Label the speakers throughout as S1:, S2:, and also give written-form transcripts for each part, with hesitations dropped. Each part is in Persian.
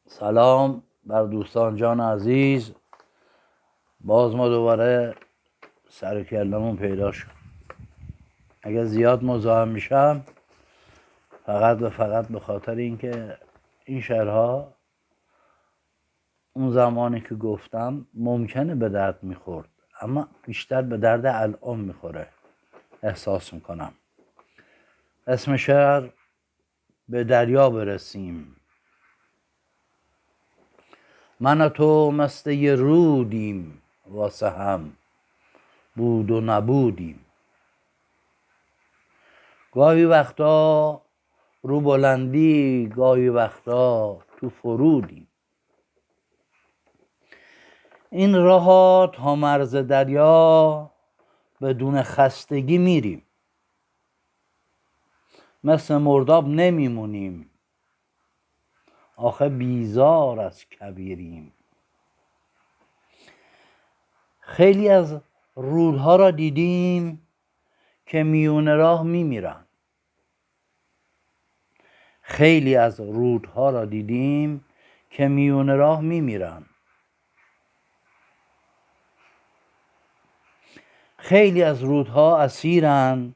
S1: سلام بر دوستان جان عزیز. باز ما دوباره سر و کلمون پیدا شد. اگر زیاد مزاحم میشم فقط به خاطر اینکه این شعرها اون زمانی که گفتم ممکنه به درد میخورد، اما بیشتر به درد الان میخوره، احساس میکنم. اسم شعر به دریا برسیم. من و تو مست یه رودیم، واسه هم بود و نبودیم. گاهی وقتا رو بلندی، گاهی وقتا تو فرودیم. این راه تا مرز دریا بدون خستگی میریم. مثل مرداب نمیمونیم، آخه بیزار از کبیریم. خیلی از رودها را دیدیم که میون راه میمیرن. خیلی از رودها را دیدیم که میون راه میمیرن. خیلی از رودها اسیرن،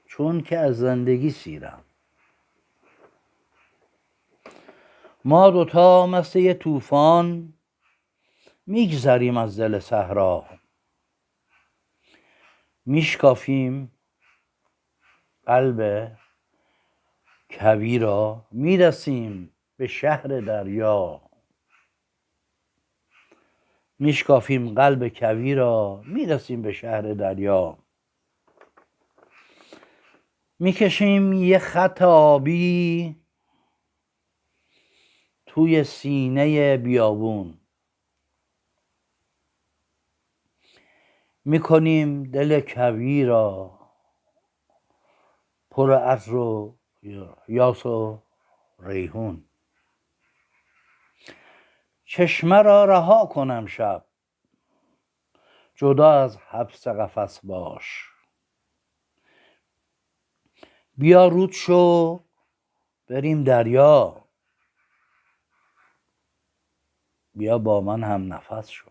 S1: چون که از زندگی سیرن. ما دوتا مثل یه طوفان میگذریم از دل صحرا. میشکافیم قلب کوی را، میرسیم به شهر دریا. میشکافیم قلب کوی را، میرسیم به شهر دریا. میکشیم یه خط آبی توی سینه بیابون. میکنیم دل کوی را پر عطر و یاس و ریحون. چشمه را رها کنم شب، جدا از حبس قفس باش. بیا رود شو بریم دریا، بیا با من هم نفس شو.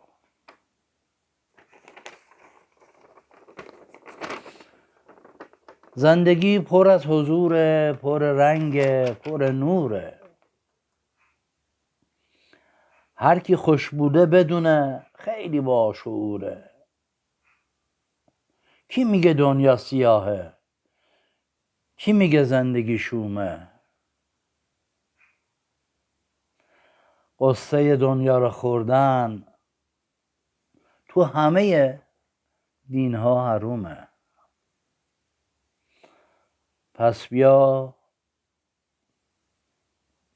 S1: زندگی پر از حضور، پر رنگ، پر نوره. هر کی خوش بوده بدونه خیلی با شعوره. کی میگه دنیا سیاهه؟ کی میگه زندگی شومه؟ قصه دنیا را خوردن تو همه دینها حرومه. پس بیا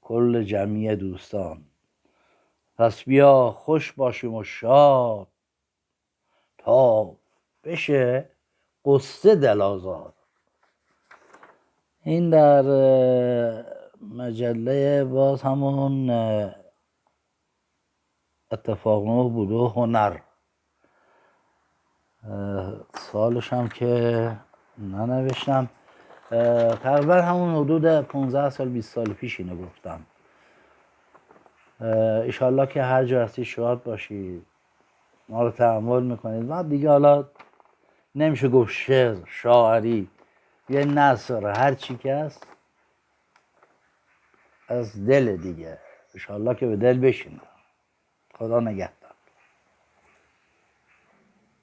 S1: کل جمعی دوستان، پس بیا خوش باشیم و شاد تا بشه قصه دل آزاد. این در مجله باز همون اتفاق نو بود و هنر. سالش هم که ننوشتم، تقریبا همون حدود 15 سال 20 سال پیش اینو گفتم. ایشالله که هر جا هستی شاد باشید، ما رو تحمل میکنید. بعد دیگه حالا نمیشه گفت شعر، شاعری، یه نثر، هر چی که هست از دل دیگه. ایشالله که به دل بشینه. خدا نگهدار.